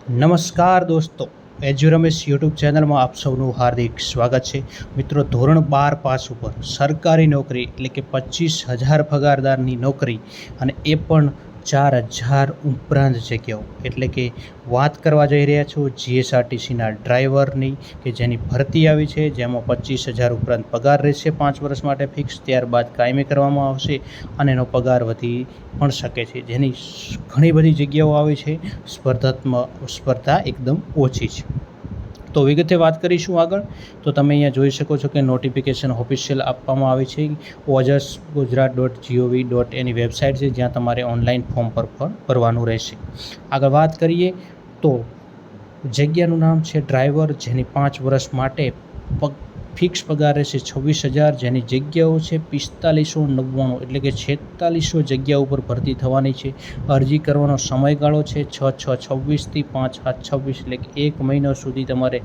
નમસ્કાર દોસ્તો, એજ્યુ રમેશ યુટ્યુબ ચેનલમાં આપ સૌનું હાર્દિક સ્વાગત છે. મિત્રો, ધોરણ 12 પાસ ઉપર સરકારી નોકરી એટલે કે 25,000 પગારદારની નોકરી, અને એ પણ 4,000 ઉપરાંત જગ્યાઓ, એટલે કે વાત કરવા જઈ રહ્યા છો જીએસઆરટીસીના ડ્રાઈવરની, કે જેની ભરતી આવી છે, જેમાં 25,000 ઉપરાંત પગાર રહેશે 5 વર્ષ માટે ફિક્સ. ત્યારબાદ કાયમી કરવામાં આવશે અને એનો પગાર વધી પણ શકે છે, જેની ઘણી બધી જગ્યાઓ આવી છે. સ્પર્ધા એકદમ ઓછી છે. તો વિગતે વાત કરીશું આગળ. તો તમે અહીંયા જોઈ શકો છો કે નોટિફિકેશન ઓફિશિયલ આપવામાં આવે છે. ojas.gujarat.gov.in વેબસાઇટ છે, જ્યાં તમારે ઓનલાઈન ફોર્મ પર ભરવાનું રહેશે. આગળ વાત કરીએ તો જગ્યાનું નામ છે ડ્રાઈવર, જેની 5 વર્ષ માટે ફિક્સ પગાર રહેશે 26,000. જેની જગ્યાઓ છે 4599, એટલે કે 4600 જગ્યા ઉપર ભરતી થવાની છે. અરજી કરવાનો સમયગાળો છે 6/6/26 થી 5/7/26, એટલે કે 1 મહિનો સુધી તમારે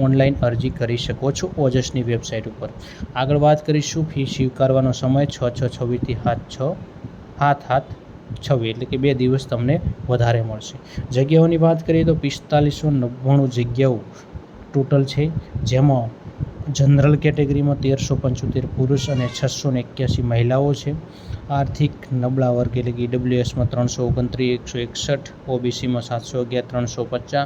ઓનલાઈન અરજી કરી શકો છો ઓજસની વેબસાઇટ ઉપર. આગળ વાત કરીશું ફી સ્વીકારવાનો સમય 6/6/26 થી 7/7/26, એટલે કે 2 દિવસ તમને વધારે મળશે. જગ્યાઓની વાત કરીએ તો 4599 જગ્યાઓ ટોટલ છે, જેમાં જનરલ કેટેગરીમાં 1375 પુરુષ અને 681 મહિલાઓ છે. આર્થિક નબળા વર્ગ એટલે કે ઈડબ્લ્યુએસમાં 329 161, ઓબીસીમાં 711 350,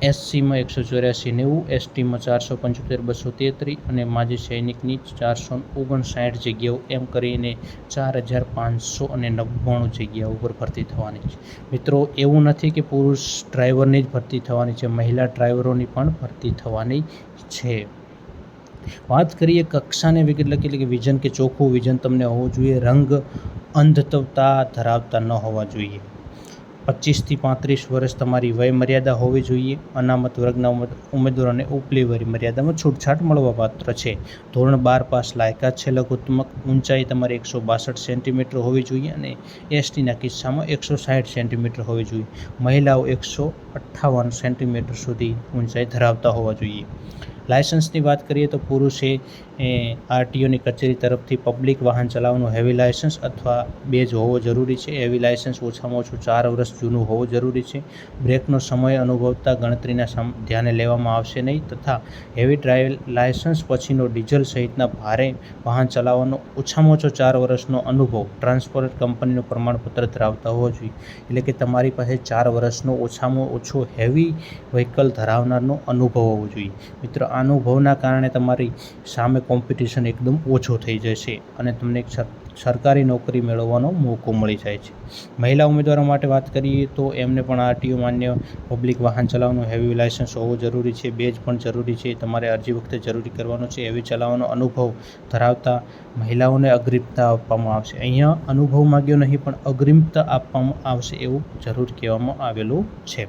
એસસીમાં 184 90, એસટીમાં 475 233 અને માજી સૈનિકની 459 જગ્યાઓ, એમ કરીને 4,599 જગ્યાઓ ઉપર ભરતી થવાની છે. મિત્રો, એવું નથી કે પુરુષ ડ્રાઈવરની જ ભરતી થવાની છે, મહિલા ડ્રાઈવરોની પણ ભરતી થવાની છે. વાત કરીએ કક્ષાને વિગત લખી, એટલે કે વિઝન કે ચોખ્ખું વિઝન તમને હોવું જોઈએ. રંગ અંધત્વતા ધરાવતા ન હોવા જોઈએ. 25 થી 35 વર્ષ તમારી વય મર્યાદા હોવી જોઈએ. અનામત વર્ગના ઉમેદવારોને ઉપલી વય મર્યાદામાં છૂટછાટ મળવાપાત્ર છે. ધોરણ 12 પાસ લાયકાત છે. લઘુત્તમ ઊંચાઈ તમારી 162 સેન્ટીમીટર હોવી જોઈએ અને એસટીના કિસ્સામાં 160 સેન્ટીમીટર હોવી જોઈએ. મહિલાઓ 158 સેન્ટીમીટર સુધી ઊંચાઈ ધરાવતા હોવા જોઈએ. લાયસન્સની વાત કરીએ તો પુરુષે આરટીઓની કચેરી તરફથી પબ્લિક વાહન ચલાવવાનું હેવી લાયસન્સ અથવા બેજ હોવો જરૂરી છે. હેવી લાયસન્સ ઓછામાં ઓછું 4 વર્ષ જૂનું હોવું જરૂરી છે. બ્રેકનો સમય અનુભવતા ગણતરીના ધ્યાને લેવામાં આવશે નહીં, તથા હેવી ડ્રાઈવ લાયસન્સ પછીનો ડીઝલ સહિતના ભારે વાહન ચલાવવાનો ઓછામાં ઓછો 4 વર્ષનો અનુભવ ટ્રાન્સપોર્ટ કંપનીનું પ્રમાણપત્ર ધરાવતા હોવો જોઈએ. એટલે કે તમારી પાસે 4 વર્ષનો ઓછામાં ઓછો હેવી વ્હીકલ ધરાવનારનો અનુભવ હોવો જોઈએ. મિત્રો, અનુભવના કારણે તમારી સામે કોમ્પિટિશન એકદમ ઓછો થઈ જશે અને તમને એક સરકારી નોકરી મેળવવાનો મોકો મળી જાય છે. મહિલા ઉમેદવારો માટે વાત કરીએ તો એમને પણ આરટીઓ માન્ય પબ્લિક વાહન ચલાવવાનું હેવી લાયસન્સ હોવું જરૂરી છે. બેજ પણ જરૂરી છે. તમારે અરજી વખતે જરૂરી કરવાનો છે. હેવી ચલાવવાનો અનુભવ ધરાવતા મહિલાઓને અગ્રિમતા આપવામાં આવશે. અહીંયા અનુભવ માગ્યો નહીં, પણ અગ્રિમતા આપવામાં આવશે એવું જરૂર કહેવામાં આવેલું છે.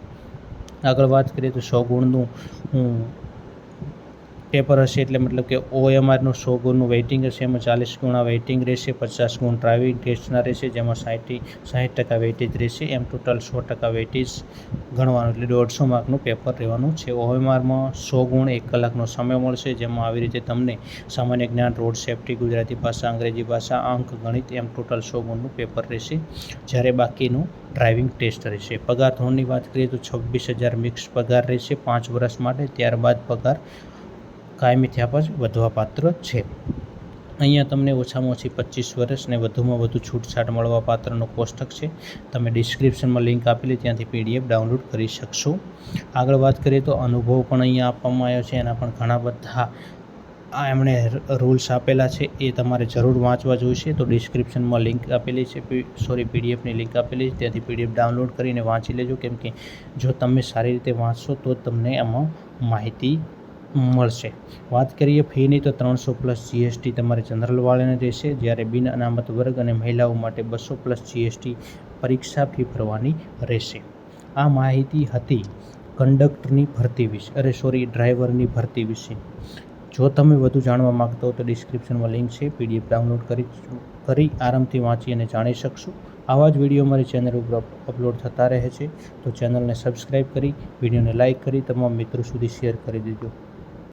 આગળ વાત કરીએ તો 100 ગુણનું પેપર હશે, એટલે મતલબ કે ઓએમઆરનું 100 ગુણનું વેઇટિંગ હશે. એમાં 40 ગુણ વેઇટિંગ રહેશે, 50 ગુણ ડ્રાઇવિંગ ટેસ્ટના રહેશે, જેમાં 60% વેઇટેજ રહેશે. એમ ટોટલ 100% વેઇટેજ ગણવાનું, એટલે 150 માર્કનું પેપર રહેવાનું છે. ઓએમઆરમાં 100 ગુણ 1 કલાકનો સમય મળશે, જેમાં આવી રીતે તમને સામાન્ય જ્ઞાન, રોડ સેફ્ટી, ગુજરાતી ભાષા, અંગ્રેજી ભાષા, અંક, ગણિત, એમ ટોટલ 100 ગુણનું પેપર રહેશે. જ્યારે બાકીનું ડ્રાઇવિંગ ટેસ્ટ રહેશે. પગાર ધોરણની વાત કરીએ તો 26,000 મિક્સ પગાર રહેશે 5 વર્ષ માટે. ત્યારબાદ પગાર કાયમી થયા પછી વધવા પાત્ર છે. અહીંયા તમને ઓછામાં ઓછી 25 વર્ષ ને વધુમાં વધુ છૂટછાટ મળવા પાત્રનો કોષ્ટક છે. તમે ડિસ્ક્રિપ્શનમાં લિંક આપેલી, ત્યાંથી પીડીએફ ડાઉનલોડ કરી શકશો. આગળ વાત કરીએ તો અનુભવ પણ અહીંયા આપવામાં આવ્યો છે. એના પણ ઘણા બધા એમણે રૂલ્સ આપેલા છે, એ તમારે જરૂર વાંચવા જોઈશે. તો ડિસ્ક્રિપ્શનમાં લિંક આપેલી છે, પીડીએફની લિંક આપેલી છે, ત્યાંથી પીડીએફ ડાઉનલોડ કરીને વાંચી લેજો. કેમ કે જો તમે સારી રીતે વાંચશો તો તમને એમાં માહિતી મળશે. વાત કરીએ ફીની તો 300+ જીએસટી તમારે જનરલવાળાને રહેશે, જ્યારે બિન અનામત વર્ગ અને મહિલાઓ માટે 200+ જીએસટી પરીક્ષા ફી ભરવાની રહેશે. આ માહિતી હતી કંડક્ટરની ભરતી વિશે, ડ્રાઈવરની ભરતી વિશે. જો તમે વધુ જાણવા માગતા હો તો ડિસ્ક્રિપ્શનમાં લિંક છે, પીડીએફ ડાઉનલોડ કરી આરામથી વાંચી અને જાણી શકશો. આવા જ વિડીયો મારી ચેનલ ઉપર અપલોડ થતા રહે છે, તો ચેનલને સબસ્ક્રાઈબ કરી, વિડીયોને લાઇક કરી તમામ મિત્રો સુધી શેર કરી દેજો.